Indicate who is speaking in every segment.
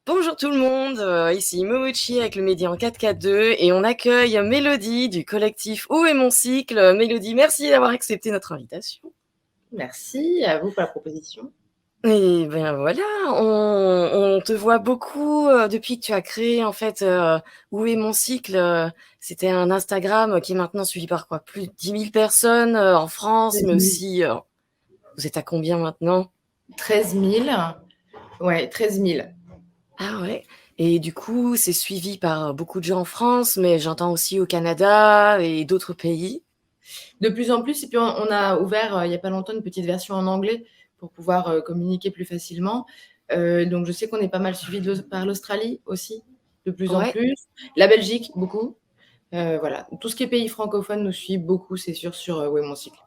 Speaker 1: Bonjour tout le monde, ici Momochi avec le Média en 4K2 et on accueille Mélodie du collectif Où est mon cycle? Mélodie, merci d'avoir accepté notre invitation.
Speaker 2: Merci à vous pour la proposition.
Speaker 1: Et ben voilà, on te voit beaucoup depuis que tu as créé en fait Où est mon cycle? C'était un Instagram qui est maintenant suivi par quoi? Plus de 10 000 personnes en France, mais
Speaker 2: 13 000.
Speaker 1: aussi, vous êtes à combien maintenant?
Speaker 2: 13 000. Ouais, 13 000.
Speaker 1: Ah ouais. Et du coup, c'est suivi par beaucoup de gens en France, mais j'entends aussi au Canada et d'autres pays.
Speaker 2: De plus en plus, et puis on a ouvert il n'y a pas longtemps une petite version en anglais pour pouvoir communiquer plus facilement. Donc je sais qu'on est pas mal suivi par l'Australie aussi, de plus en
Speaker 1: Ouais,
Speaker 2: plus. La Belgique, beaucoup. Voilà, tout ce qui est pays francophone nous suit beaucoup, c'est sûr, sur Où est mon cycle.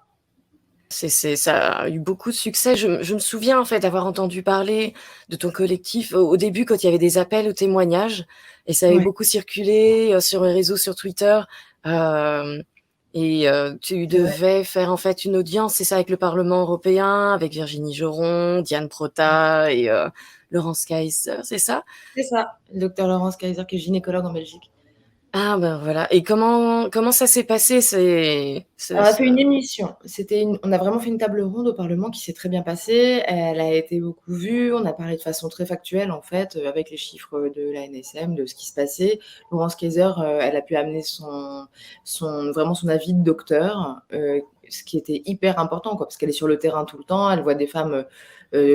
Speaker 1: ça a eu beaucoup de succès. Je me souviens en fait d'avoir entendu parler de ton collectif au début quand il y avait des appels aux témoignages et ça avait
Speaker 2: Ouais,
Speaker 1: beaucoup circulé sur les réseaux, sur Twitter. Euh, Tu
Speaker 2: c'est vrai.
Speaker 1: devais faire en fait une audience, c'est ça, avec le Parlement européen, avec Virginie Joron, Diane Prota et Laurence Kaiser, c'est ça?
Speaker 2: C'est ça, le docteur Laurence Kaiser, qui est gynécologue en Belgique.
Speaker 1: Ah ben voilà. Et comment ça s'est passé?
Speaker 2: On a fait une émission. On a vraiment fait une table ronde au Parlement qui s'est très bien passée. Elle a été beaucoup vue. On a parlé de façon très factuelle, en fait, avec les chiffres de la NSM, de ce qui se passait. Laurence Kayser, elle a pu amener vraiment son avis de docteur, ce qui était hyper important, quoi, parce qu'elle est sur le terrain tout le temps. Elle voit des femmes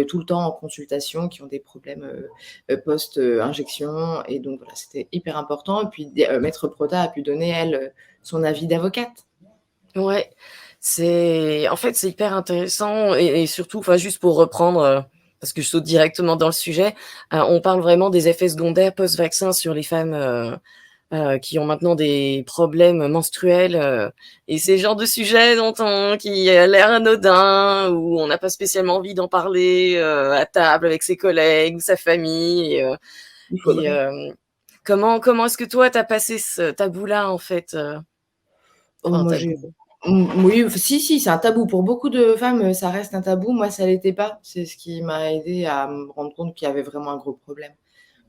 Speaker 2: tout le temps en consultation qui ont des problèmes post-injection. Et donc, voilà, c'était hyper important. Et puis, Maître Prota a pu donner, elle, son avis d'avocate.
Speaker 1: Ouais, en fait, c'est hyper intéressant et surtout, enfin, juste pour reprendre, parce que je saute directement dans le sujet, on parle vraiment des effets secondaires post-vaccin sur les femmes qui ont maintenant des problèmes menstruels et c'est le genre de sujet qui a l'air anodin, où on n'a pas spécialement envie d'en parler à table avec ses collègues ou sa famille.
Speaker 2: Il
Speaker 1: Et,
Speaker 2: faudrait.
Speaker 1: comment est-ce que toi, t'as passé ce tabou-là, en fait,
Speaker 2: Oh,
Speaker 1: enfin,
Speaker 2: moi,
Speaker 1: tabou.
Speaker 2: oui, si, c'est un tabou. Pour beaucoup de femmes, ça reste un tabou. Moi, ça l'était pas. C'est ce qui m'a aidé à me rendre compte qu'il y avait vraiment un gros problème.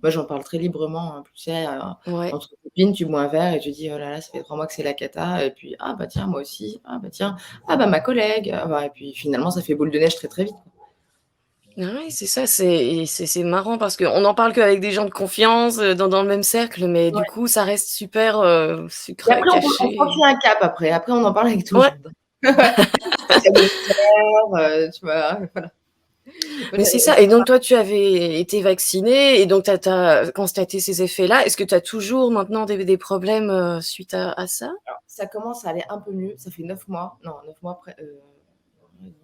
Speaker 2: Moi, j'en parle très librement, hein. Tu sais,
Speaker 1: Ouais.
Speaker 2: entre copines, tu bois un verre et tu dis, oh là là, ça fait 3 mois que c'est la cata. Et puis, ah bah tiens, moi aussi. Ah bah tiens, ah bah ma collègue. Ah bah, et puis finalement, ça fait boule de neige très très vite.
Speaker 1: Ah ouais, c'est ça, c'est marrant parce qu'on en parle qu'avec des gens de confiance, dans le même cercle, mais du
Speaker 2: Ouais.
Speaker 1: coup, ça reste super
Speaker 2: Et
Speaker 1: secret,
Speaker 2: après, on
Speaker 1: caché.
Speaker 2: franchit un cap après. Après, on en parle avec tout le
Speaker 1: Ouais,
Speaker 2: monde. Il y a des sœurs, tu vois, voilà. Moi,
Speaker 1: mais c'est
Speaker 2: j'avais
Speaker 1: ça. Et donc, toi, tu avais été vaccinée et donc, tu as constaté ces effets-là. Est-ce que tu as toujours maintenant des problèmes suite à ça?
Speaker 2: ça commence à aller un peu mieux. Ça fait 9 mois, non, 9 mois,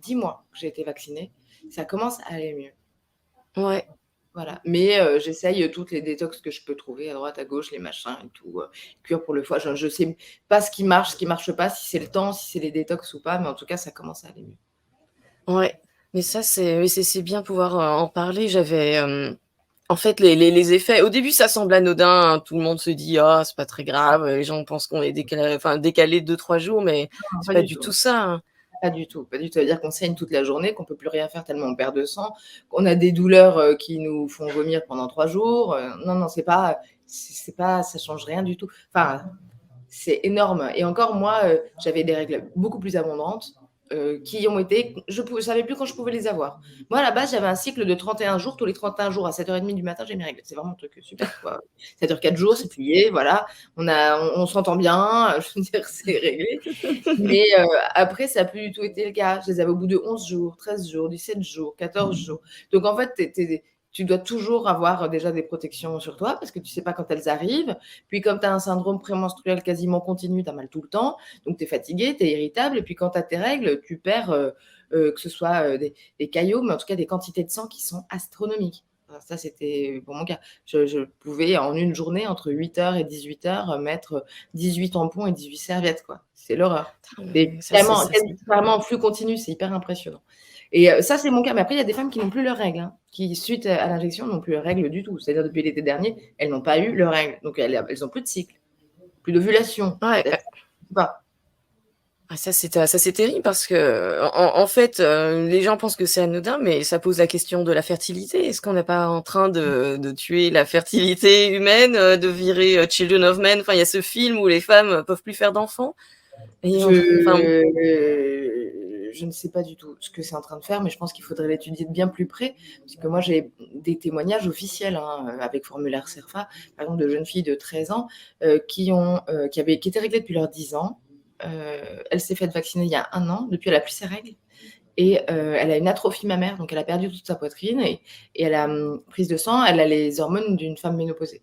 Speaker 2: 10 mois que j'ai été vaccinée. Ça commence à aller mieux.
Speaker 1: Ouais,
Speaker 2: Voilà. Mais j'essaye toutes les détox que je peux trouver à droite, à gauche, les machins et tout. Cure pour le foie. Je ne sais pas ce qui marche pas, si c'est le temps, si c'est les détox ou pas, mais en tout cas, ça commence à aller mieux.
Speaker 1: ouais. Mais ça, c'est bien pouvoir en parler. En fait, les effets, au début, ça semble anodin, hein. Tout le monde se dit, ah, c'est pas très grave. Les gens pensent qu'on est décalé, enfin, décalé de 2, 3 jours, mais
Speaker 2: Non,
Speaker 1: c'est
Speaker 2: pas
Speaker 1: pas
Speaker 2: du
Speaker 1: du
Speaker 2: tout.
Speaker 1: tout ça, hein.
Speaker 2: Pas du tout, pas du tout. Ça veut dire qu'on saigne toute la journée, qu'on peut plus rien faire tellement on perd de sang, qu'on a des douleurs qui nous font vomir pendant 3 jours. Non, non, c'est pas, ça change rien du tout. Enfin, c'est énorme. Et encore, moi, j'avais des règles beaucoup plus abondantes qui ont été. Je ne savais plus quand je pouvais les avoir. Moi, à la base, j'avais un cycle de 31 jours. Tous les 31 jours, à 7h30 du matin, j'ai mes règles. C'est vraiment un truc super, quoi. Ça dure 4 jours, c'est plié, voilà. On s'entend bien, je veux dire, c'est réglé. Mais après, ça n'a plus du tout été le cas. Je les avais au bout de 11 jours, 13 jours, 17 jours, 14 jours. Donc, en fait, tu dois toujours avoir déjà des protections sur toi parce que tu ne sais pas quand elles arrivent. Puis, comme tu as un syndrome prémenstruel quasiment continu, tu as mal tout le temps. Donc, tu es fatigué, tu es irritable. Et puis, quand tu as tes règles, tu perds, que ce soit des caillots, mais en tout cas des quantités de sang qui sont astronomiques. Alors ça, c'était pour mon cas. Je pouvais, en une journée, entre 8h et 18h, mettre 18 tampons et 18 serviettes, quoi. C'est l'horreur. C'est
Speaker 1: Ça,
Speaker 2: vraiment, vraiment en flux continu, c'est hyper impressionnant. Et ça, c'est mon cas. Mais après, il y a des femmes qui n'ont plus leurs règles, hein, qui, suite à l'injection, n'ont plus leurs règles du tout. C'est-à-dire, depuis l'été dernier, elles n'ont pas eu leurs règles. Donc, elles n'ont plus de cycle, plus d'ovulation,
Speaker 1: ouais.
Speaker 2: peut-être pas.
Speaker 1: Ah ça c'est terrible parce que en fait, les gens pensent que c'est anodin, mais ça pose la question de la fertilité. Est-ce qu'on n'est pas en train de tuer la fertilité humaine, de virer, Children of Men? Enfin, il y a ce film où les femmes, peuvent plus faire d'enfants et on enfin
Speaker 2: Je ne sais pas du tout ce que c'est en train de faire, mais je pense qu'il faudrait l'étudier de bien plus près, parce que moi j'ai des témoignages officiels, hein, avec formulaire CERFA, par exemple de jeunes filles de 13 ans, qui étaient réglées depuis leurs 10 ans. Elle s'est faite vacciner il y a 1 an, depuis elle a plus ses règles et elle a une atrophie mammaire, donc elle a perdu toute sa poitrine et elle a, prise de sang, elle a les hormones d'une femme ménopausée.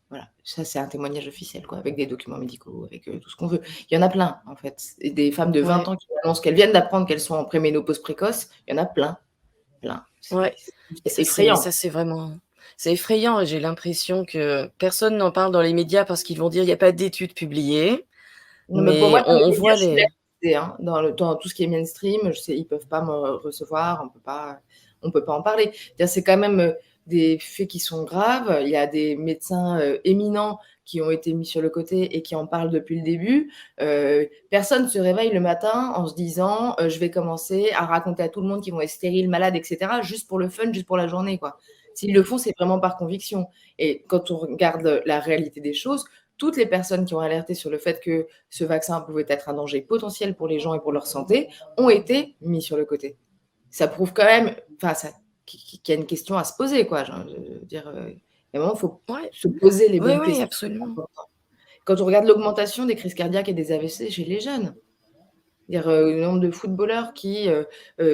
Speaker 2: Voilà, ça c'est un témoignage officiel quoi, avec des documents médicaux, avec, tout ce qu'on veut. Il y en a plein en fait et des femmes de 20
Speaker 1: ouais,
Speaker 2: ans qui annoncent qu'elles viennent d'apprendre qu'elles sont en préménopause précoce, il y en a plein, plein.
Speaker 1: ouais.
Speaker 2: C'est juste effrayant.
Speaker 1: Ça c'est vraiment c'est effrayant et j'ai l'impression que personne n'en parle dans les médias parce qu'ils vont dire: «Il y a pas d'études publiées»,
Speaker 2: Non mais pour
Speaker 1: mais
Speaker 2: moi dans les
Speaker 1: on
Speaker 2: médias,
Speaker 1: voit
Speaker 2: je suis
Speaker 1: les
Speaker 2: blacklisté, hein. Dans tout ce qui est mainstream, je sais ils peuvent pas me recevoir, on peut pas en parler. C'est-à-dire c'est quand même, des faits qui sont graves. Il y a des médecins, éminents qui ont été mis sur le côté et qui en parlent depuis le début. Personne se réveille le matin en se disant, «Je vais commencer à raconter à tout le monde qu'ils vont être stériles, malades et cetera», juste pour le fun, juste pour la journée, quoi. S'ils le font, c'est vraiment par conviction et quand on regarde la réalité des choses, toutes les personnes qui ont alerté sur le fait que ce vaccin pouvait être un danger potentiel pour les gens et pour leur santé ont été mis sur le côté. Ça prouve quand même, enfin, ça, qu'il y a une question à se poser, quoi. Je veux dire, il y a un moment, il faut
Speaker 1: ouais,
Speaker 2: se poser les
Speaker 1: oui,
Speaker 2: bonnes
Speaker 1: oui,
Speaker 2: questions.
Speaker 1: absolument.
Speaker 2: Quand on regarde l'augmentation des crises cardiaques et des AVC chez les jeunes, dire, le nombre de footballeurs qui,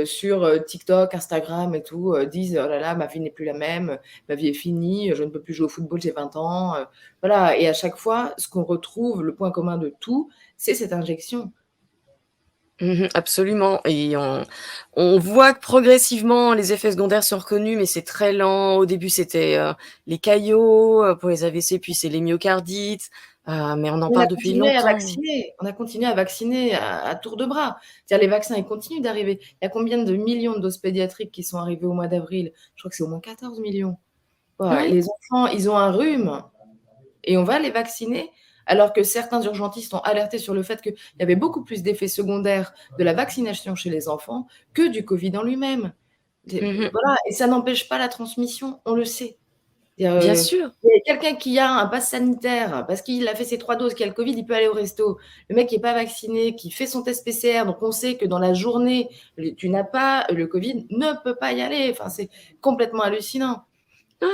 Speaker 2: sur, TikTok, Instagram et tout, disent: «Oh là là, ma vie n'est plus la même, ma vie est finie, je ne peux plus jouer au football, j'ai 20 ans», voilà et à chaque fois, ce qu'on retrouve, le point commun de tout, c'est cette injection.
Speaker 1: Mmh, absolument et on voit que progressivement les effets secondaires sont reconnus, mais c'est très lent. Au début, c'était, les caillots, pour les AVC, puis c'est les myocardites, mais on en
Speaker 2: On a
Speaker 1: parle depuis
Speaker 2: continué à
Speaker 1: longtemps.
Speaker 2: vacciner, on a continué à vacciner à tour de bras. C'est-à-dire les vaccins, ils continuent d'arriver. Il y a combien de millions de doses pédiatriques qui sont arrivées au mois d'avril? Je crois que c'est au moins 14 millions. Quoi,
Speaker 1: Ouais.
Speaker 2: les enfants, ils ont un rhume et on va les vacciner, alors que certains urgentistes ont alerté sur le fait qu'il y avait beaucoup plus d'effets secondaires de la vaccination chez les enfants que du Covid en lui-même.
Speaker 1: Mmh.
Speaker 2: Voilà et ça n'empêche pas la transmission, on le sait.
Speaker 1: Bien sûr.
Speaker 2: Il y a quelqu'un qui a un passe sanitaire parce qu'il a fait ses 3 doses, qui a le Covid, il peut aller au resto. Le mec qui est pas vacciné, qui fait son test PCR, donc on sait que dans la journée, tu n'as pas le Covid, ne peut pas y aller. Enfin, c'est complètement hallucinant.
Speaker 1: Ouais.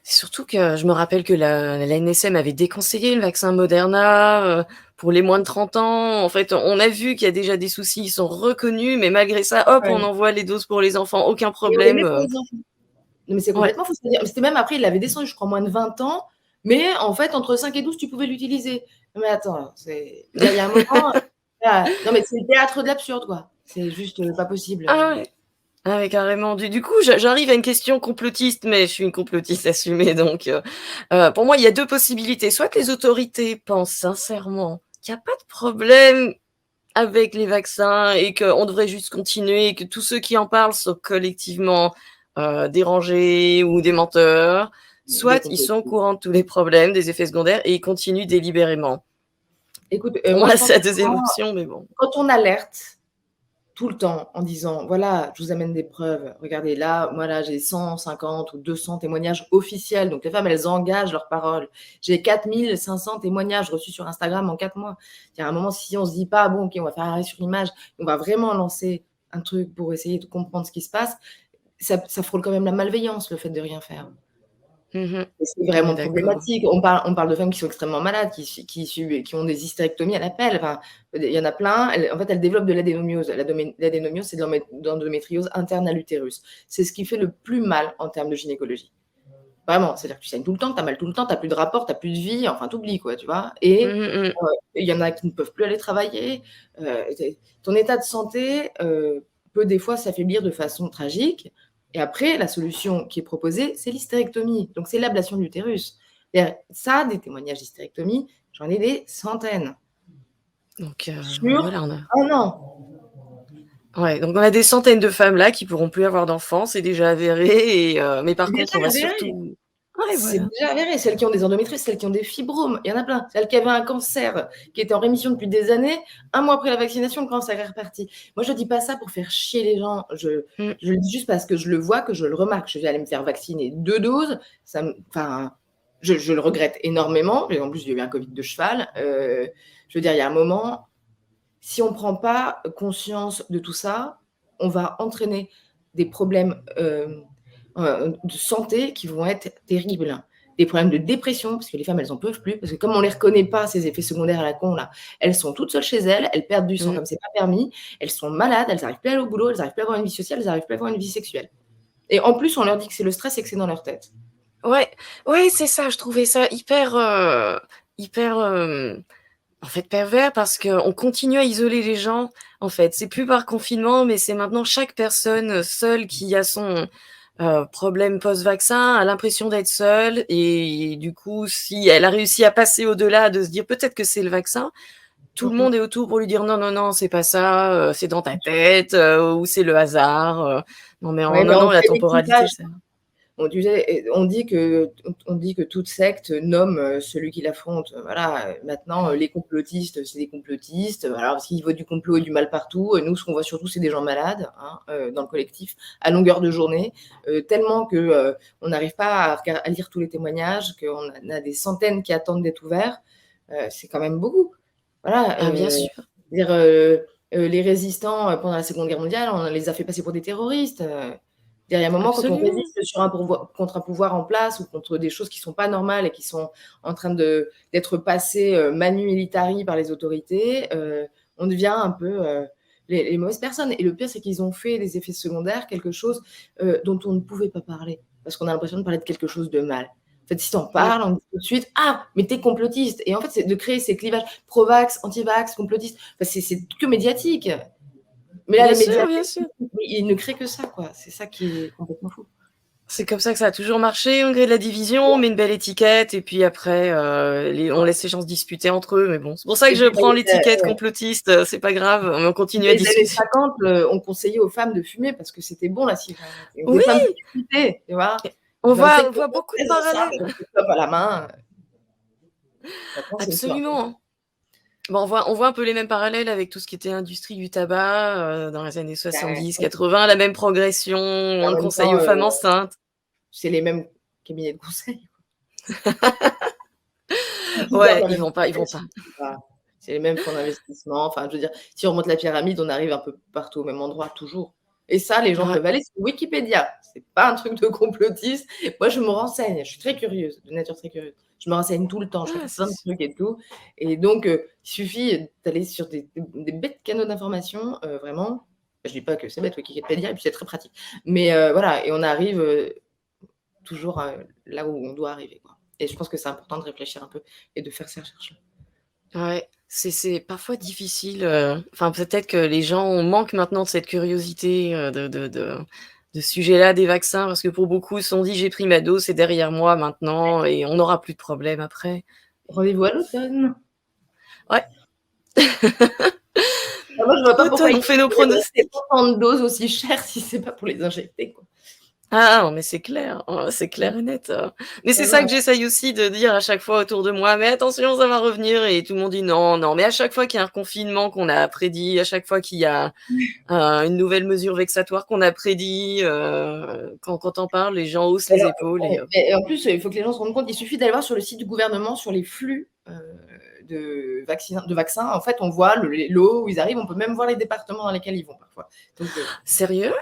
Speaker 1: Surtout que je me rappelle que la l'ANSM avait déconseillé le vaccin Moderna, pour les moins de 30 ans. En fait, on a vu qu'il y a déjà des soucis, ils sont reconnus, mais malgré ça, hop, on
Speaker 2: Ouais
Speaker 1: envoie les doses pour les enfants, aucun
Speaker 2: et on les
Speaker 1: problème,
Speaker 2: met pour les enfants. Non, mais c'est
Speaker 1: ouais.
Speaker 2: complètement fou. C'est-à-dire c'était même après, il l'avait descendu, je crois, moins de 20 ans, mais en fait, entre 5 et 12, tu pouvais l'utiliser. Mais attends, c'est il y a un moment, voilà, non, mais c'est le théâtre de l'absurde, quoi. C'est juste, pas possible.
Speaker 1: Ah ouais. Ah ouais, carrément. Du coup, j'arrive à une question complotiste, mais je suis une complotiste assumée, donc pour moi, il y a 2 possibilités. Soit que les autorités pensent sincèrement qu'il y a pas de problème avec les vaccins et qu'on devrait juste continuer et que tous ceux qui en parlent sont collectivement, dérangés ou des menteurs.
Speaker 2: Des
Speaker 1: Soit ils sont au
Speaker 2: complotistes.
Speaker 1: courant de tous les problèmes, des effets secondaires et ils continuent délibérément.
Speaker 2: Écoute,
Speaker 1: Pour
Speaker 2: moi,
Speaker 1: moi,
Speaker 2: je pense
Speaker 1: c'est la
Speaker 2: que
Speaker 1: 2e option, mais bon.
Speaker 2: quand on alerte tout le temps en disant: «Voilà, je vous amène des preuves. Regardez là, moi là, j'ai 150 ou 200 témoignages officiels», donc les femmes, elles engagent leurs paroles. J'ai 4 500 témoignages reçus sur Instagram en 4 mois. Il y a un moment, si on se dit pas: «Bon, OK, on va faire arrêt sur image, on va vraiment lancer un truc pour essayer de comprendre ce qui se passe», ça frôle quand même la malveillance, le fait de rien faire.
Speaker 1: Mmh.
Speaker 2: Et c'est
Speaker 1: On est
Speaker 2: vraiment
Speaker 1: d'accord.
Speaker 2: problématique. On parle de femmes qui sont extrêmement malades, qui ont des hystérectomies à l'appel. Enfin, il y en a plein. Elles développent de l'adénomiose. L'adénomiose, c'est de l'endométriose interne à l'utérus. C'est ce qui fait le plus mal en termes de gynécologie. Vraiment, c'est-à-dire que tu saignes tout le temps, que tu as mal tout le temps, tu as plus de rapport, tu as plus de vie, enfin, tu oublies quoi, tu vois? Et
Speaker 1: Mmh mh, mmh.
Speaker 2: il y en a qui ne peuvent plus aller travailler. Ton état de santé, peut des fois s'affaiblir de façon tragique et après la solution qui est proposée, c'est l'hystérectomie. Donc c'est l'ablation de l'utérus. Et ça, des témoignages d'hystérectomie, j'en ai des centaines
Speaker 1: Donc
Speaker 2: sur
Speaker 1: voilà, on a
Speaker 2: 1 an.
Speaker 1: ouais, donc on a des centaines de femmes là qui pourront plus avoir d'enfants, c'est déjà avéré et mais
Speaker 2: C'est
Speaker 1: par contre, on
Speaker 2: déjà
Speaker 1: va
Speaker 2: avéré.
Speaker 1: surtout Ouais,
Speaker 2: C'est
Speaker 1: voilà.
Speaker 2: déjà avéré. Celles qui ont des endométrioses, celles qui ont des fibromes, il y en a plein. Celles qui avaient un cancer qui était en rémission depuis des années, 1 mois après la vaccination, le cancer est reparti. Moi, je dis pas ça pour faire chier les gens.
Speaker 1: Mmh.
Speaker 2: Je le dis juste parce que je le vois, que je le remarque. Je vais aller me faire vacciner 2 doses. Enfin, je le regrette énormément. Et en plus, j'ai eu un Covid de cheval. Je veux dire, il y a un moment, si on ne prend pas conscience de tout ça, on va entraîner des problèmes de santé qui vont être terribles. Des problèmes de dépression, parce que les femmes, elles n'en peuvent plus. Parce que comme on ne les reconnaît pas, ces effets secondaires à la con, là, elles sont toutes seules chez elles, elles perdent du sang
Speaker 1: Mmh.
Speaker 2: comme c'est pas permis, elles sont malades, elles n'arrivent plus à aller au boulot, elles n'arrivent plus à avoir une vie sociale, elles n'arrivent plus à avoir une vie sexuelle. Et en plus, on leur dit que c'est le stress et que c'est dans leur tête.
Speaker 1: Ouais, ouais, c'est ça, je trouvais ça hyper, en fait, pervers parce qu'on continue à isoler les gens, en fait. C'est plus par confinement, mais c'est maintenant chaque personne, seule qui a son, problème post-vaccin a l'impression d'être seule et du coup, si elle a réussi à passer au-delà de se dire: «Peut-être que c'est le vaccin», tout
Speaker 2: Mmh
Speaker 1: le
Speaker 2: mh.
Speaker 1: monde est autour pour lui dire: «Non, non, non, c'est pas ça, c'est dans ta tête, ou c'est le hasard, non mais
Speaker 2: Ouais, mais
Speaker 1: non,
Speaker 2: on
Speaker 1: non, la
Speaker 2: fait
Speaker 1: temporalité,
Speaker 2: l'équipage.
Speaker 1: ça».
Speaker 2: On dit que toute secte nomme celui qui l'affronte. Voilà, maintenant, les complotistes, c'est des complotistes, voilà, parce qu'il voit du complot et du mal partout. Nous, ce qu'on voit surtout, c'est des gens malades, hein, dans le collectif, à longueur de journée, tellement que, on n'arrive pas à lire tous les témoignages, qu'on a des centaines qui attendent d'être ouverts. C'est quand même beaucoup. Voilà,
Speaker 1: Ah bien sûr,
Speaker 2: dire, les résistants, pendant la Seconde Guerre mondiale, on les a fait passer pour des terroristes. Il y a un moment, quand on
Speaker 1: absolument.
Speaker 2: résiste sur contre un pouvoir en place ou contre des choses qui sont pas normales et qui sont en train d'être passées manu militari par les autorités, on devient un peu les mauvaises personnes. Et le pire, c'est qu'ils ont fait des effets secondaires quelque chose dont on ne pouvait pas parler parce qu'on a l'impression de parler de quelque chose de mal. En fait, si tu en
Speaker 1: Mmh.
Speaker 2: parles, on dit tout de suite: «Ah, mais t'es complotiste!» Et en fait, c'est de créer ces clivages pro-vax, anti-vax, complotiste. Enfin, c'est que médiatique. Mais là,
Speaker 1: Bien
Speaker 2: les médias,
Speaker 1: sûr, bien sûr.
Speaker 2: ils ne créent que ça, quoi. C'est ça qui est complètement fou.
Speaker 1: C'est comme ça que ça a toujours marché, on crée de la division, on met une belle étiquette et puis après, on laisse les gens se disputer entre eux, mais bon, c'est pour ça que
Speaker 2: Et
Speaker 1: je
Speaker 2: puis,
Speaker 1: prends l'étiquette complotiste, c'est pas grave, mais on continue à
Speaker 2: les années
Speaker 1: discuter.
Speaker 2: 50, on conseillait aux femmes de fumer parce que c'était bon la cigarette. Et des
Speaker 1: Oui,
Speaker 2: femmes qui discutaient, tu vois?
Speaker 1: on
Speaker 2: Des femmes très
Speaker 1: voit on voit beaucoup de
Speaker 2: ensemble,
Speaker 1: parallèles.
Speaker 2: avec une clope à la main. Maintenant, c'est plus un peu.
Speaker 1: Absolument. Bon, on voit un peu les mêmes parallèles avec tout ce qui était industrie du tabac, dans les années
Speaker 2: Ouais.
Speaker 1: 70-80, la même progression,
Speaker 2: Et en
Speaker 1: on
Speaker 2: même
Speaker 1: conseille
Speaker 2: temps,
Speaker 1: aux femmes enceintes.
Speaker 2: c'est les mêmes cabinets de conseil. Ils gardent
Speaker 1: Ouais,
Speaker 2: la
Speaker 1: ils
Speaker 2: même
Speaker 1: vont pas, ils vont pas.
Speaker 2: stratégie, tu vois? C'est les mêmes fonds d'investissement. Enfin, je veux dire, si on remonte la pyramide, on arrive un peu partout au même endroit, toujours. Et ça, les gens
Speaker 1: Ouais.
Speaker 2: peuvent aller sur Wikipédia. C'est pas un truc de complotiste. Moi, je me renseigne. Je suis très curieuse, de nature très curieuse. Je me renseigne tout le temps. Je
Speaker 1: Ah,
Speaker 2: regarde
Speaker 1: c'est
Speaker 2: plein de
Speaker 1: su
Speaker 2: trucs et tout. Et donc, il suffit d'aller sur des bêtes canaux d'information, vraiment. Je dis pas que c'est bête Wikipédia, et puis c'est très pratique. Mais voilà, et on arrive toujours là où on doit arriver, quoi. Et je pense que c'est important de réfléchir un peu et de faire ces recherches-là.
Speaker 1: Ouais, c'est parfois difficile, enfin, peut-être que les gens manquent maintenant de cette curiosité, de ce sujet-là des vaccins parce que pour beaucoup, ils se sont dit: «J'ai pris ma dose, c'est derrière moi maintenant et on n'aura plus de problème après».
Speaker 2: Rendez-vous à l'automne.
Speaker 1: Ouais,
Speaker 2: Bah, moi, je vois pas pourquoi
Speaker 1: automne,
Speaker 2: ils
Speaker 1: on fait nos
Speaker 2: vendraient
Speaker 1: pronostics.
Speaker 2: autant de doses aussi chères si c'est pas pour les injecter, quoi.
Speaker 1: Ah non, mais c'est clair, c'est clair et net, mais c'est ça
Speaker 2: Voilà.
Speaker 1: que j'essaye aussi de dire à chaque fois autour de moi: «Mais attention, ça va revenir» et tout le monde dit: «Non, non», mais à chaque fois qu'il y a un reconfinement qu'on a prédit, à chaque fois qu'il y a une nouvelle mesure vexatoire qu'on a prédit, quand on parle, les gens haussent les
Speaker 2: Alors,
Speaker 1: épaules et
Speaker 2: ouais, et en plus, il faut que les gens se rendent compte, il suffit d'aller voir sur le site du gouvernement, sur les flux, de vaccins. En fait, on voit les lots où ils arrivent, on peut même voir les départements dans lesquels ils vont parfois. Donc,
Speaker 1: sérieux?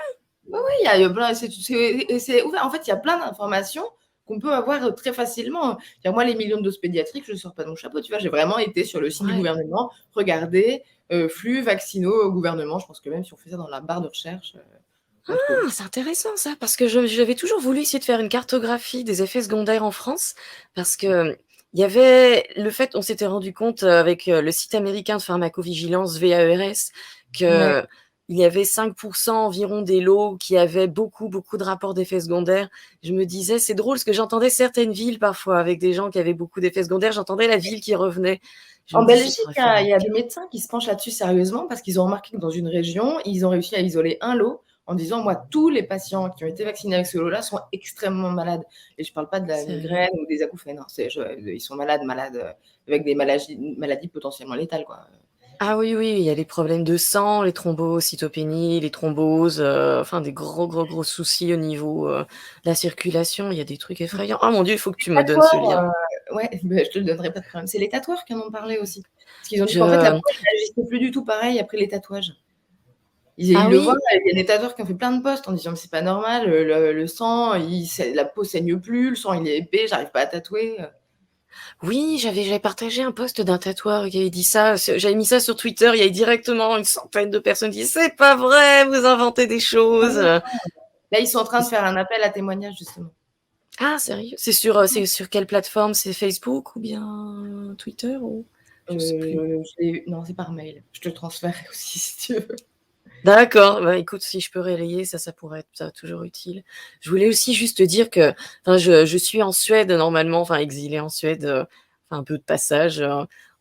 Speaker 2: oui, oui, il y a plein, c'est ouvert. En fait, il y a plein d'informations qu'on peut avoir très facilement. Dire, moi, les millions de doses pédiatriques, je ne sors pas de mon chapeau. Tu vois, j'ai vraiment été sur le site du
Speaker 1: Ouais.
Speaker 2: gouvernement, regarder flux vaccinaux au gouvernement. Je pense que même si on fait ça dans la barre de recherche, on trouve.
Speaker 1: Ah, c'est intéressant ça, parce que j'avais toujours voulu essayer de faire une cartographie des effets secondaires en France, parce que, il y avait le fait on s'était rendu compte, avec, le site américain de pharmacovigilance VAERS
Speaker 2: Ouais.
Speaker 1: qu'il y avait 5 environ des lots qui avaient beaucoup, beaucoup de rapports d'effets secondaires. Je me disais: «C'est drôle» parce que j'entendais certaines villes parfois avec des gens qui avaient beaucoup d'effets secondaires, j'entendais la ville qui revenait. Je
Speaker 2: En
Speaker 1: me disais:
Speaker 2: Belgique,
Speaker 1: «Faudrait faire
Speaker 2: il
Speaker 1: une
Speaker 2: y a des
Speaker 1: carte».
Speaker 2: médecins qui se penchent là-dessus sérieusement parce qu'ils ont remarqué que dans une région, ils ont réussi à isoler un lot en disant: «Moi, tous les patients qui ont été vaccinés avec ce lot-là sont extrêmement malades» et je parle pas de la
Speaker 1: Sérieux?
Speaker 2: migraine ou des acouphènes, hein, ils sont malades, avec des maladies potentiellement létales, quoi.
Speaker 1: Ah oui, oui, il y a les problèmes de sang, les thrombocytopénies, les thromboses, enfin des gros soucis au niveau, de la circulation. Il y a des trucs effrayants. Oh mon Dieu, il faut que tu me donnes ce
Speaker 2: Tatoueurs,
Speaker 1: lien.
Speaker 2: ouais, beh, je te le donnerai, pas de problème. C'est les tatoueurs qui en ont parlé aussi. Parce qu'ils ont dit qu'en fait, la
Speaker 1: Je
Speaker 2: peau, elle réagissait plus du tout pareil après les tatouages.
Speaker 1: ah
Speaker 2: Ils le voient,
Speaker 1: oui?
Speaker 2: il y a des tatoueurs qui ont fait plein de posts en disant: «Mais c'est pas normal, le sang, la peau saigne plus, le sang il est épais, j'arrive pas à tatouer»,
Speaker 1: Oui, j'avais partagé un post d'un tatoueur qui avait dit ça, j'avais mis ça sur Twitter, il y avait directement une centaine de personnes qui disaient: «C'est pas vrai, vous inventez des
Speaker 2: Ah
Speaker 1: choses»,
Speaker 2: non, là, ils sont en train
Speaker 1: et
Speaker 2: de faire un appel à témoignages justement.
Speaker 1: ah sérieux? C'est sur quelle plateforme? C'est Facebook ou bien Twitter ou? Je sais plus.
Speaker 2: Non, c'est par mail. Je te le transférerai aussi si tu veux.
Speaker 1: D'accord, bah, écoute, si je peux relayer ça, ça pourrait être, toujours utile. Je voulais aussi juste te dire que, enfin, je suis en Suède normalement, enfin exilée en Suède, enfin un peu de passage,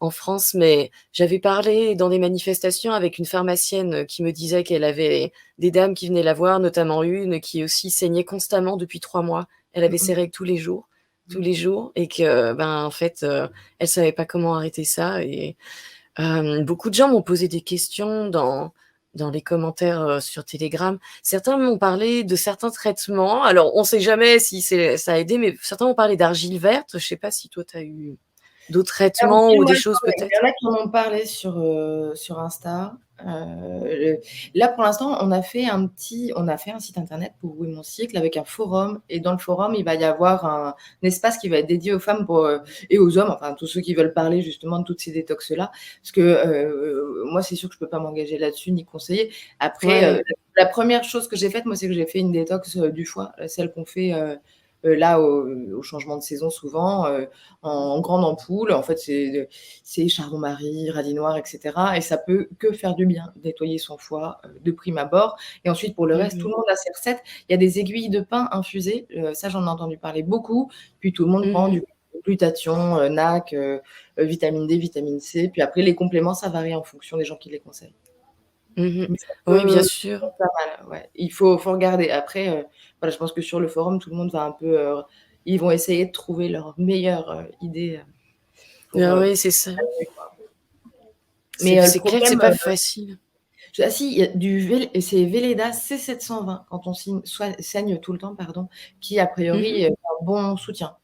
Speaker 1: en France, mais j'avais parlé dans des manifestations avec une pharmacienne, qui me disait qu'elle avait des dames qui venaient la voir, notamment une qui aussi saignait constamment depuis 3 mois. Elle
Speaker 2: Mmh
Speaker 1: avait
Speaker 2: mh.
Speaker 1: ses règles tous les jours et que, ben, en fait, elle savait pas comment arrêter ça et beaucoup de gens m'ont posé des questions dans les commentaires, sur Telegram. Certains m'ont parlé de certains traitements. Alors, on sait jamais si ça a aidé, mais certains m'ont parlé d'argile verte. Je sais pas si toi tu as eu d'autres traitements
Speaker 2: L'argile,
Speaker 1: ou
Speaker 2: moi,
Speaker 1: des choses
Speaker 2: il y
Speaker 1: peut-être?
Speaker 2: en a qui m'en ont parlé sur Insta. Le Là, pour l'instant, on a fait un site internet pour Où est mon cycle avec un forum et dans le forum, il va y avoir un espace qui va être dédié aux femmes et aux hommes, enfin tous ceux qui veulent parler justement de toutes ces détox-là. Parce que, moi, c'est sûr que je peux pas m'engager là-dessus ni conseiller. Après,
Speaker 1: Ouais.
Speaker 2: la 1re chose que j'ai faite, moi, c'est que j'ai fait une détox, du foie, celle qu'on fait, là au changement de saison souvent, en grande ampoule. En fait, c'est chardon-marie, radis noir, et cetera et ça peut que faire du bien, nettoyer son foie, de prime abord et ensuite pour le reste, tout
Speaker 1: Mmh.
Speaker 2: le monde a ses recettes. Il y a des aiguilles de pin infusées, ça j'en ai entendu parler beaucoup, puis tout le monde prend
Speaker 1: Mmh.
Speaker 2: du glutathion, NAC, vitamine D, vitamine C, puis après les compléments, ça varie en fonction des gens qui les conseillent.
Speaker 1: Mmh.
Speaker 2: Mais ça
Speaker 1: Oui, bien
Speaker 2: peut
Speaker 1: sûr.
Speaker 2: être pas mal, ouais. Il faut regarder. Après, voilà, je pense que sur le forum, tout le monde va un peu, ils vont essayer de trouver leur meilleure, idée, pour,
Speaker 1: Ah oui, c'est ça.
Speaker 2: pallier, quoi. Mais, le
Speaker 1: C'est clair que c'est
Speaker 2: problème,
Speaker 1: pas facile.
Speaker 2: ah si, il y a du c'est Velleda C720 quand on saigne tout le temps, pardon, qui a
Speaker 1: Mmh.
Speaker 2: priori est un bon soutien.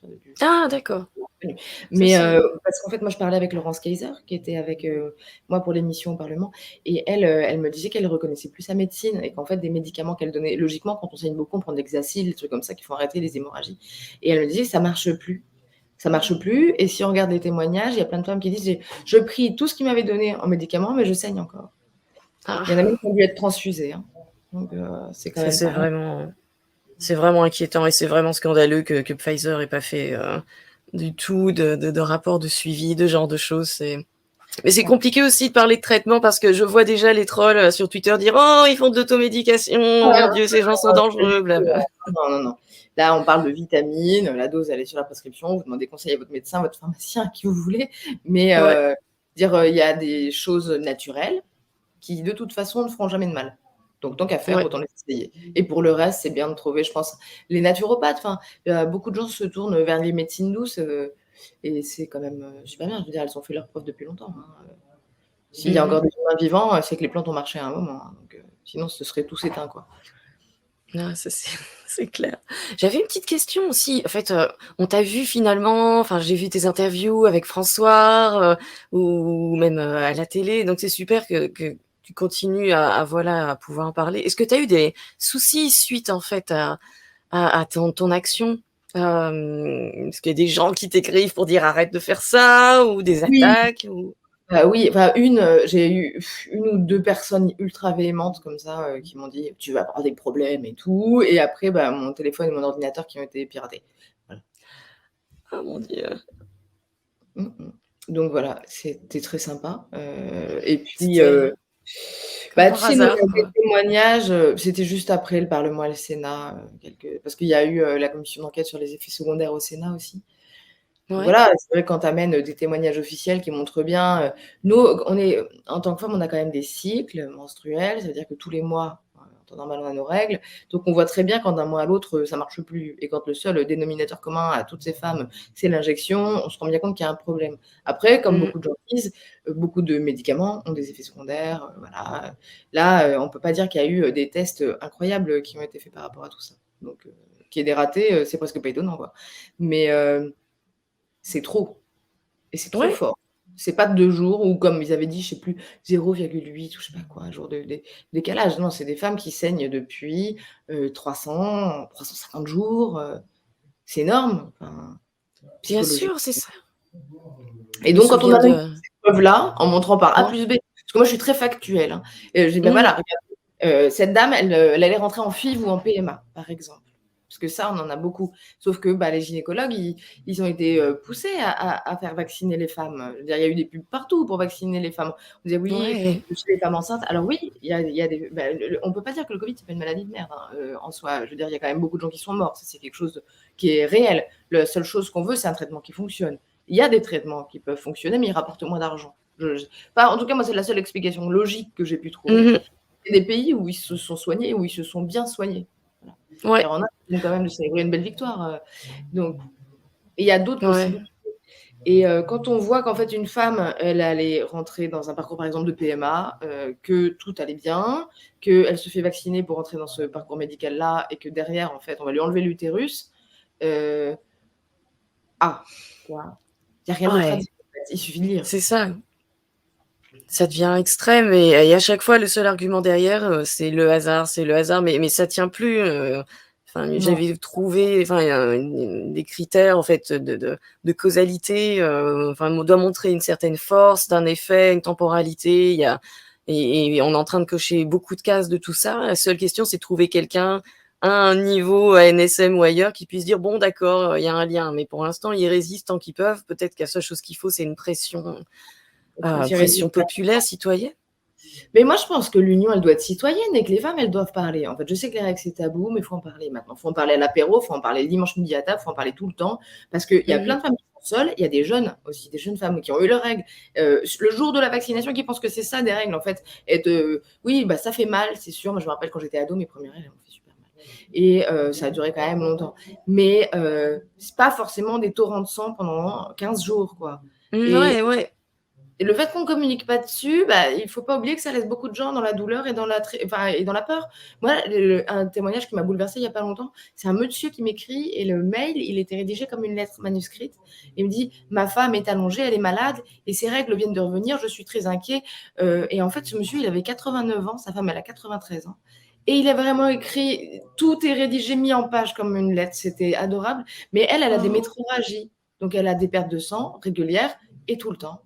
Speaker 2: Ça a dû
Speaker 1: Ah d'accord. Ça
Speaker 2: Mais,
Speaker 1: c'est
Speaker 2: parce qu'en fait, moi, je parlais avec Laurence Kayser, qui était avec, moi pour l'émission au Parlement et elle, elle me disait qu'elle reconnaissait plus sa médecine et qu'en fait, des médicaments qu'elle donnait logiquement, quand on saigne beaucoup, on prend de l'Hexacyl, des trucs comme ça qui font arrêter les hémorragies et elle me disait: «Ça marche plus. Ça marche plus» et si on regarde les témoignages, il y a plein de femmes qui disent: «Je pris tout ce qu'il m'avait donné en médicaments, mais je saigne encore». Il y en a
Speaker 1: ah,
Speaker 2: même qui ont dû être transfusées, hein, donc, c'est quand
Speaker 1: ça
Speaker 2: même pas rien.
Speaker 1: c'est vraiment inquiétant et c'est vraiment scandaleux que Pfizer ait pas fait, du tout de rapport de suivi, de ce genre de choses. Mais c'est
Speaker 2: Ouais.
Speaker 1: compliqué aussi de parler de traitement parce que je vois déjà les trolls, sur Twitter dire: «Oh, ils font de l'automédication, oh
Speaker 2: Ouais,
Speaker 1: mon Dieu, ces gens sont
Speaker 2: pas du
Speaker 1: dangereux,
Speaker 2: tout,
Speaker 1: blabla».
Speaker 2: non, non, non. Là, on parle de vitamines, la dose, elle est sur la prescription, vous demandez conseil à votre médecin, votre pharmacien, à qui vous voulez, mais
Speaker 1: Ouais.
Speaker 2: il y a des choses naturelles qui, de toute façon, ne feront jamais de mal. Donc tant qu'à faire,
Speaker 1: Ouais.
Speaker 2: autant les essayer et pour le reste, c'est bien de trouver, je pense, les naturopathes. Enfin, beaucoup de gens se tournent vers les médecines douces, et c'est quand même, super bien. Je veux dire, elles ont fait leurs preuves depuis longtemps, hein. S'il y a
Speaker 1: Mmh.
Speaker 2: encore des humains vivants, c'est que les plantes ont marché à un moment, hein, donc sinon ce serait tous éteints, quoi.
Speaker 1: Ah, ça c'est c'est clair. J'avais une petite question aussi. En fait, on t'a vu finalement, enfin, j'ai vu tes interviews avec François, ou même, à la télé, donc c'est super que tu continues voilà, à pouvoir en parler. Est-ce que tu as eu des soucis suite, en fait, à ton action? Est-ce qu'il y a des gens qui t'écrivent pour dire: «Arrête de faire ça» ou des
Speaker 2: Oui.
Speaker 1: attaques ou?
Speaker 2: Bah, oui, enfin j'ai eu 1 ou 2 personnes ultra véhémentes comme ça, qui m'ont dit: «Tu vas avoir des problèmes et tout» et après, bah, mon téléphone et mon ordinateur qui ont été piratés. Voilà.
Speaker 1: Oh mon Dieu,
Speaker 2: Mmh mh. Donc voilà, c'était très sympa, et puis,
Speaker 1: c'était comme
Speaker 2: bah, tu
Speaker 1: par
Speaker 2: sais, nous, on
Speaker 1: hasard,
Speaker 2: a des
Speaker 1: quoi.
Speaker 2: témoignages, c'était juste après le parlement et le Sénat, parce qu'il y a eu, la commission d'enquête sur les effets secondaires au Sénat aussi.
Speaker 1: Ouais.
Speaker 2: Voilà, c'est vrai que quand tu amènes, des témoignages officiels qui montrent bien, nous, on est en tant que femme, on a quand même des cycles menstruels, ça veut dire que tous les mois, temps normal, on a nos règles. Donc on voit très bien quand d'un mois à l'autre, ça marche plus et quand le seul dénominateur commun à toutes ces femmes, c'est l'injection, on se rend bien compte qu'il y a un problème. Après, comme
Speaker 1: Mmh.
Speaker 2: beaucoup de gens disent, beaucoup de médicaments ont des effets secondaires, voilà. Là, on peut pas dire qu'il y a eu, des tests, incroyables qui ont été faits par rapport à tout ça. Donc qu'il y ait des ratés, c'est presque pas étonnant, quoi. Mais c'est trop et c'est trop
Speaker 1: Ouais,
Speaker 2: fort. C'est pas de 2 jours ou comme ils avaient dit, je sais plus, 0,8 ou je sais pas quoi, jour de décalage. Non, c'est des femmes qui saignent depuis, 350 jours, c'est énorme, enfin,
Speaker 1: bien
Speaker 2: psychologiquement.
Speaker 1: sûr, c'est ça.
Speaker 2: Et
Speaker 1: Je me
Speaker 2: donc quand on
Speaker 1: souviens
Speaker 2: amène
Speaker 1: de
Speaker 2: ces preuves-là, en montrant par A
Speaker 1: ouais.
Speaker 2: plus B parce que moi je suis très factuelle, hein, je dis: «Bah,
Speaker 1: Mmh.
Speaker 2: voilà, cette dame, elle allait rentrer en FIV ou en PMA», par exemple. Parce que ça, on en a beaucoup. Sauf que, bah, les gynécologues, ils ont été, poussés à faire vacciner les femmes. Je veux dire, il y a eu des pubs partout pour vacciner les femmes. On disait: «Oui,
Speaker 1: Ouais.
Speaker 2: chez les femmes enceintes». Alors oui, il y a des bah, on peut pas dire que le Covid, c'est pas une maladie de merde, hein, en soi. Je veux dire, il y a quand même beaucoup de gens qui sont morts. Ça, c'est quelque chose qui est réel. La seule chose qu'on veut, c'est un traitement qui fonctionne. Il y a des traitements qui peuvent fonctionner, mais ils rapportent moins d'argent. Je enfin, en tout cas, moi, c'est la seule explication logique que j'ai pu trouver.
Speaker 1: Mmh.
Speaker 2: Il y a des pays où ils se sont soignés, où ils se sont bien soignés. Voilà.
Speaker 1: Ouais,
Speaker 2: Alors en Inde, ils viennent quand même de célébrer une belle victoire, donc et il y a d'autres
Speaker 1: ouais.
Speaker 2: possibilités et quand on voit qu'en fait une femme, elle allait rentrer dans un parcours par exemple de PMA, que tout allait bien, qu'elle se fait vacciner pour rentrer dans ce parcours médical-là et que derrière en fait on va lui enlever l'utérus, heu, ah, quoi. Il y a rien d'autre à
Speaker 1: Ouais,
Speaker 2: dire en fait, il suffit de lire.
Speaker 1: c'est ça. Ça devient extrême et à chaque fois, le seul argument derrière, c'est le hasard, mais ça tient plus, enfin,
Speaker 2: Non,
Speaker 1: j'avais trouvé, enfin, il y a des critères, en fait, de causalité, enfin, on doit montrer une certaine force d'un effet, une temporalité, il y a et on est en train de cocher beaucoup de cases de tout ça. La seule question, c'est de trouver quelqu'un à un niveau ANSM ou ailleurs qui puisse dire: «Bon d'accord, il y a un lien», mais pour l'instant, ils résistent tant qu'ils peuvent. Peut-être que la seule chose qu'il faut, c'est une
Speaker 2: faut s'y
Speaker 1: pression
Speaker 2: résister.
Speaker 1: populaire, citoyenne?
Speaker 2: Mais moi, je pense que l'union, elle doit être citoyenne et que les femmes, elles doivent parler. En fait, je sais que les règles, c'est tabou, mais il faut en parler maintenant. Il faut en parler à l'apéro, il faut en parler le dimanche midi à table, il faut en parler tout le temps. Parce qu'il y a
Speaker 1: Mmh
Speaker 2: plein
Speaker 1: mh.
Speaker 2: de femmes qui sont seules, il y a des jeunes aussi, des jeunes femmes qui ont eu leurs règles. Le jour de la vaccination, qui pensent que c'est ça des règles, en fait. Oui, bah, ça fait mal, c'est sûr. Moi, je me rappelle quand j'étais ado, mes premières règles, elles m'ont fait super mal. Et ça a duré quand même longtemps. Mais c'est pas forcément des torrents de sang pendant 15 jours, quoi.
Speaker 1: Mmh,
Speaker 2: Et
Speaker 1: ouais, ouais.
Speaker 2: et le fait qu'on communique pas dessus, bah, il faut pas oublier que ça laisse beaucoup de gens dans la douleur et dans la enfin et dans la peur. Moi, un témoignage qui m'a bouleversée il y a pas longtemps, c'est un monsieur qui m'écrit et le mail, il était rédigé comme une lettre manuscrite. Il me dit: «Ma femme est allongée, elle est malade et ses règles viennent de revenir, je suis très inquiet». Et en fait, ce monsieur, il avait 89 ans, sa femme, elle a 93 ans et il a vraiment écrit tout est rédigé, mis en page comme une lettre, c'était adorable. Mais elle, elle a des
Speaker 1: Oh,
Speaker 2: métrorragies, donc elle a des pertes de sang régulières et tout le temps.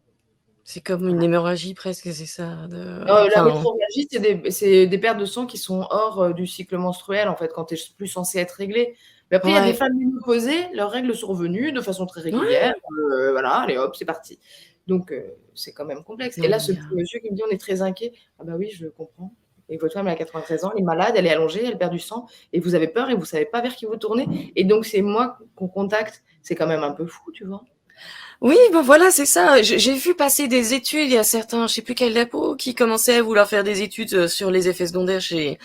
Speaker 1: c'est comme une hémorragie presque, c'est ça?
Speaker 2: La
Speaker 1: Enfin,
Speaker 2: métrorragie, c'est des pertes de sang qui sont hors, du cycle menstruel, en fait, quand tu es plus censé être réglé. Mais après, il y a des
Speaker 1: ouais.
Speaker 2: femmes ménopausées, leurs règles sont revenues de façon très régulière,
Speaker 1: Ouais!
Speaker 2: voilà, allez hop, c'est parti. Donc c'est quand même complexe et
Speaker 1: Non
Speaker 2: là,
Speaker 1: mais
Speaker 2: ce petit monsieur qui me dit: «On est très inquiet». Ah bah oui, je comprends et votre femme, elle a 93 ans, elle est malade, elle est allongée, elle perd du sang et vous avez peur et vous savez pas vers qui vous tourner et donc c'est moi qu'on contacte. C'est quand même un peu fou, tu vois?
Speaker 1: oui, bah, voilà, c'est ça. J'ai vu passer des études, il y a certains, je sais plus quel labo, qui commençaient à vouloir faire des études, sur les effets secondaires chez,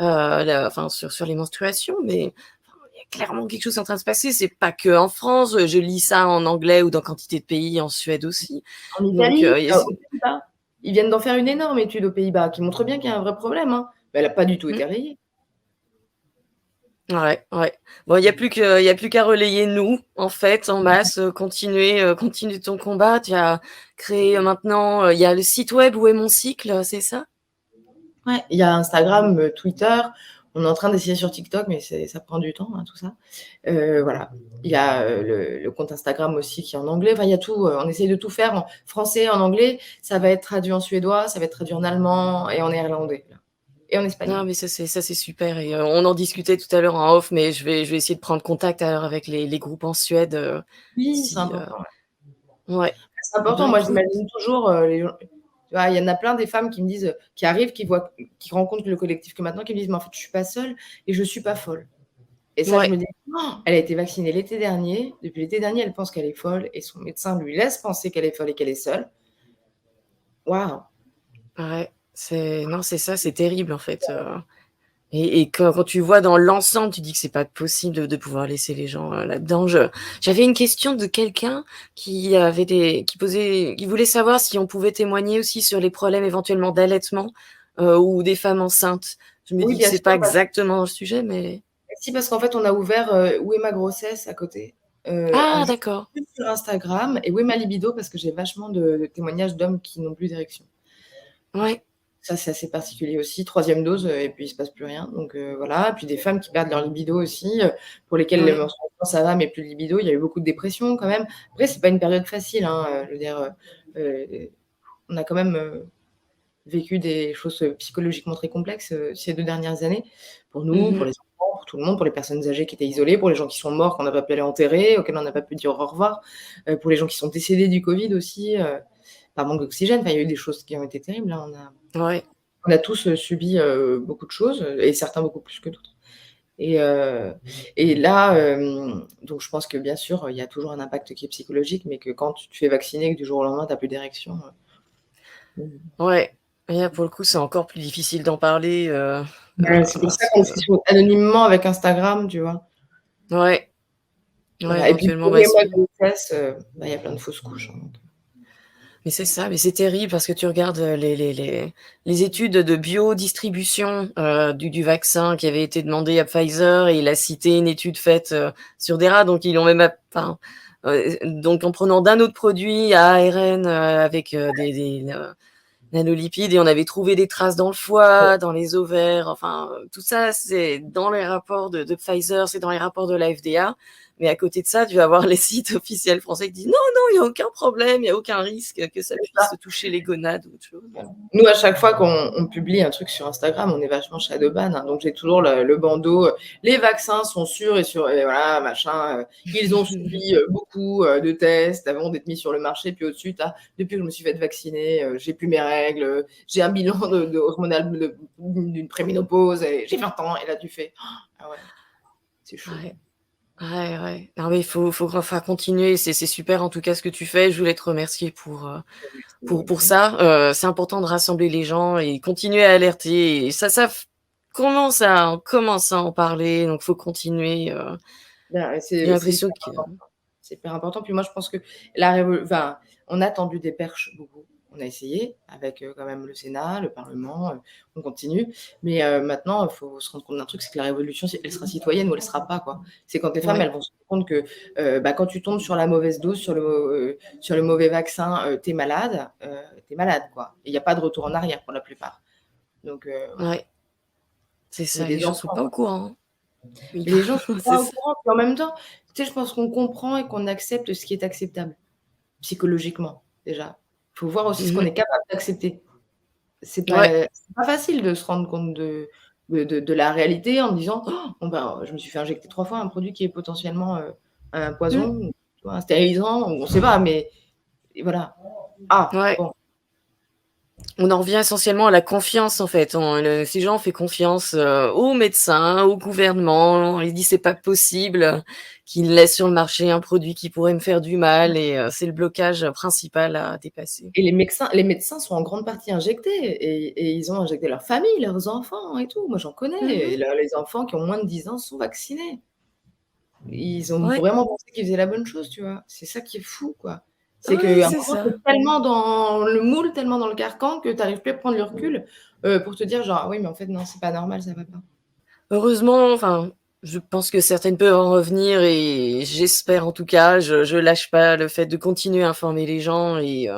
Speaker 1: la enfin sur les menstruations, mais il y a clairement quelque chose en train de se passer. C'est pas qu'en France, je lis ça en anglais ou dans quantité de pays, en Suède aussi.
Speaker 2: En
Speaker 1: Donc,
Speaker 2: Italie,
Speaker 1: il y a
Speaker 2: aux Pays-Bas. Ils viennent d'en faire une énorme étude aux Pays-Bas qui montre bien qu'il y a un vrai problème, hein. Mais elle a pas du tout
Speaker 1: mmh.
Speaker 2: été rayée.
Speaker 1: Ouais, ouais. Bon, il y a plus qu'à relayer nous, en fait, en masse, continuer, continue ton combat. Tu as créé, maintenant, il y a le site web Où est mon cycle, c'est ça?
Speaker 2: Ouais, il y a Instagram, Twitter. On est en train d'essayer sur TikTok, mais ça prend du temps, hein, tout ça. Voilà. Il y a, le compte Instagram aussi qui est en anglais. Enfin, il y a tout, on essaye de tout faire en français, en anglais. Ça va être traduit en suédois, ça va être traduit en allemand et en néerlandais, là et en
Speaker 1: Non,
Speaker 2: espagnol.
Speaker 1: mais ça c'est super et on en discutait tout à l'heure en off, mais je vais essayer de prendre contact alors avec les groupes en Suède,
Speaker 2: Oui, c'est
Speaker 1: si,
Speaker 2: important.
Speaker 1: ouais.
Speaker 2: C'est
Speaker 1: Eh ben,
Speaker 2: important. Moi,
Speaker 1: écoute,
Speaker 2: j'imagine toujours, les gens tu vois, il y en a plein des femmes qui me disent, qui arrivent, qui rencontrent le collectif Que Maintenant, qui me disent: «Mais en fait, je suis pas seule et je suis pas folle» et ça, je
Speaker 1: ouais,
Speaker 2: me dis: «Oh, elle a été vaccinée l'été dernier. Depuis l'été dernier, elle pense qu'elle est folle et son médecin lui laisse penser qu'elle est folle et qu'elle est seule». Waouh!
Speaker 1: ouais, c'est non, c'est ça, c'est terrible en fait, Et quand tu vois dans l'ensemble, tu dis que c'est pas possible de pouvoir laisser les gens, là-dedans. J'avais une question de quelqu'un qui voulait savoir si on pouvait témoigner aussi sur les problèmes éventuellement d'allaitement, ou des femmes enceintes. Je me
Speaker 2: Oui,
Speaker 1: dis que
Speaker 2: bien
Speaker 1: c'est
Speaker 2: sûr,
Speaker 1: pas
Speaker 2: parce
Speaker 1: exactement le sujet, mais
Speaker 2: si, parce qu'en fait, on a ouvert, Où est ma grossesse à côté, en
Speaker 1: ah
Speaker 2: disant
Speaker 1: d'accord.
Speaker 2: plus sur Instagram et Où est ma libido parce que j'ai vachement de témoignages d'hommes qui n'ont plus d'érection.
Speaker 1: Ouais.
Speaker 2: Ça, c'est assez particulier aussi. 3e dose, et puis il se passe plus rien, donc voilà. Et puis des femmes qui perdent leur libido aussi, pour lesquelles les
Speaker 1: Ouais.
Speaker 2: menstruations ça va, mais plus de libido. Il y a eu beaucoup de dépression quand même. Après, c'est pas une période facile, hein, je veux dire, on a quand même, vécu des choses, psychologiquement très complexes, ces 2 dernières années. Pour nous,
Speaker 1: Mmh
Speaker 2: pour
Speaker 1: mh.
Speaker 2: les enfants, pour tout le monde, pour les personnes âgées qui étaient isolées, pour les gens qui sont morts, qu'on n'a pas pu aller enterrer, auxquels on n'a pas pu dire au revoir, pour les gens qui sont décédés du covid aussi, par manque d'oxygène. Enfin, il y a eu des choses qui ont été terribles, hein.
Speaker 1: Ouais.
Speaker 2: On a tous, subi, beaucoup de choses, et certains beaucoup plus que d'autres. Et là, donc je pense que bien sûr, il y a toujours un impact qui est psychologique, mais que quand tu te fais vacciner et que du jour au lendemain, tu as plus d'érection, mmh.
Speaker 1: Ouais. Et là, pour le coup, c'est encore plus difficile d'en parler,
Speaker 2: Ouais, c'est pour ça
Speaker 1: parce
Speaker 2: qu'on
Speaker 1: que
Speaker 2: le fait anonymement avec Instagram, tu vois?
Speaker 1: ouais, ouais,
Speaker 2: Voilà, et puis
Speaker 1: éventuellement,
Speaker 2: pour
Speaker 1: bah,
Speaker 2: les mois de grossesse, bah, il y a plein de fausses couches, hein, donc
Speaker 1: mais c'est ça, mais c'est terrible parce que tu regardes, les études de biodistribution, du vaccin qui avait été demandé à Pfizer et il a cité une étude faite, sur des rats, donc ils l'ont même enfin, donc en prenant d'un autre produit à ARN, avec, des nanolipides et on avait trouvé des traces dans le foie, dans les ovaires, enfin, tout ça, c'est dans les rapports de Pfizer, c'est dans les rapports de la FDA. Mais à côté de ça, tu vas voir les sites officiels français qui disent: «Non, non, il y a aucun problème, il y a aucun risque que ça
Speaker 2: c'est
Speaker 1: puisse
Speaker 2: ça.
Speaker 1: toucher les gonades ou autre chose».
Speaker 2: Nous, à chaque fois qu'on publie un truc sur Instagram, on est vachement shadowban, hein, donc j'ai toujours le bandeau, «Les vaccins sont sûrs et voilà, machin, ils ont subi, beaucoup, de tests avant d'être mis sur le marché». Puis au-dessus, tu as: «Depuis que je me suis faite vacciner, j'ai plus mes règles, j'ai un bilan de hormonal d'une préménopause et j'ai 20 ans». Et là, tu fais: «Ah ouais, c'est chaud».
Speaker 1: Ouais, ouais, ouais. Non, mais il faut enfin continuer, c'est super en tout cas ce que tu fais. Je voulais te remercier pour
Speaker 2: Merci.
Speaker 1: ça. C'est important de rassembler les gens et continuer à alerter et ça on commence à en parler, donc faut continuer,
Speaker 2: Ben,
Speaker 1: j'ai
Speaker 2: c'est
Speaker 1: l'impression
Speaker 2: hyper
Speaker 1: que
Speaker 2: important. C'est hyper important. Puis moi, je pense que la révol enfin, on a tendu des perches beaucoup. On a essayé avec, quand même le Sénat, le Parlement, on continue. Mais maintenant, il faut se rendre compte d'un truc, c'est que la révolution, elle sera citoyenne ou elle sera pas, quoi. C'est quand les femmes,
Speaker 1: ouais,
Speaker 2: elles vont se rendre compte que, bah, quand tu tombes sur la mauvaise dose, sur le mauvais vaccin, tu es malade, quoi. Et il y a pas de retour en arrière pour la plupart. Donc voilà.
Speaker 1: ouais, c'est
Speaker 2: Il y a
Speaker 1: ça, les
Speaker 2: des
Speaker 1: gens sont
Speaker 2: enfants,
Speaker 1: pas au
Speaker 2: quoi.
Speaker 1: courant, hein.
Speaker 2: Mais les gens sont
Speaker 1: C'est
Speaker 2: pas au
Speaker 1: ça.
Speaker 2: courant, puis en même temps, tu sais, je pense qu'on comprend et qu'on accepte ce qui est acceptable, psychologiquement, déjà. Il faut voir aussi ce
Speaker 1: Mmh
Speaker 2: qu'on
Speaker 1: mh.
Speaker 2: est capable d'accepter.
Speaker 1: Ouais,
Speaker 2: C'est pas facile de se rendre compte de la réalité en disant: «Oh, bon, ben, je me suis fait injecter 3 fois un produit qui est potentiellement, un
Speaker 1: mmh,
Speaker 2: poison, tu vois, un stérilisant», ou on sait pas, mais et voilà. Ah,
Speaker 1: ouais.
Speaker 2: bon,
Speaker 1: On en revient essentiellement à la confiance, en fait. Ces gens ont fait confiance, aux médecins, au gouvernement. On les dit: «C'est pas possible, qu'ils laissent sur le marché un produit qui pourrait me faire du mal» et c'est le blocage principal à dépasser.
Speaker 2: et les médecins sont en grande partie injectés et ils ont injecté leur famille, leurs enfants et tout. Moi, j'en
Speaker 1: Mmh
Speaker 2: connais,
Speaker 1: mh.
Speaker 2: et là, les enfants qui ont moins de 10 ans sont vaccinés. Ils ont
Speaker 1: Ouais,
Speaker 2: vraiment pensé qu'ils faisaient la bonne chose, tu vois? C'est ça qui est fou, quoi. C'est
Speaker 1: ouais,
Speaker 2: qu'à un
Speaker 1: c'est
Speaker 2: moment,
Speaker 1: ça.
Speaker 2: tu es tellement dans le moule, tellement dans le carcan que tu arrives plus à prendre le recul, pour te dire genre: «Ah oui, mais en fait, non, c'est pas normal, ça va pas».
Speaker 1: Heureusement, enfin, je pense que certaines peuvent en revenir et j'espère en tout cas, je lâche pas le fait de continuer à informer les gens et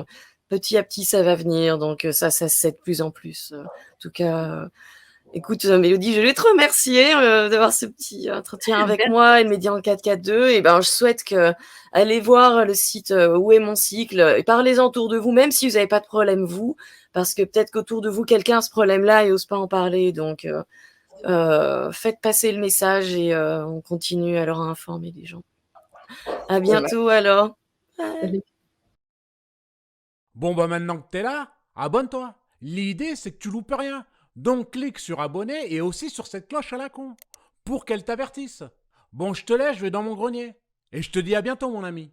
Speaker 1: petit à petit ça va venir donc ça se sait de plus en plus, en tout cas, écoute, Mélodie, je voulais te remercier, d'avoir ce petit entretien avec moi et de m'aider en 4K2 et ben, je souhaite que allez voir le site, Où est mon cycle et parlez-en autour de vous, même si vous avez pas de problème vous, parce que peut-être qu'autour de vous quelqu'un a ce problème-là et ose pas en parler donc faites passer le message et on continue alors à informer les gens. À
Speaker 2: Ça marche.
Speaker 1: bientôt alors. Bye.
Speaker 2: Salut.
Speaker 3: Bon, bah maintenant que t'es là, abonne-toi. L'idée, c'est que tu loupes rien. Donc clique sur abonner et aussi sur cette cloche à la con pour qu'elle t'avertisse. Bon, je te laisse, je vais dans mon grenier. Et je te dis à bientôt, mon ami.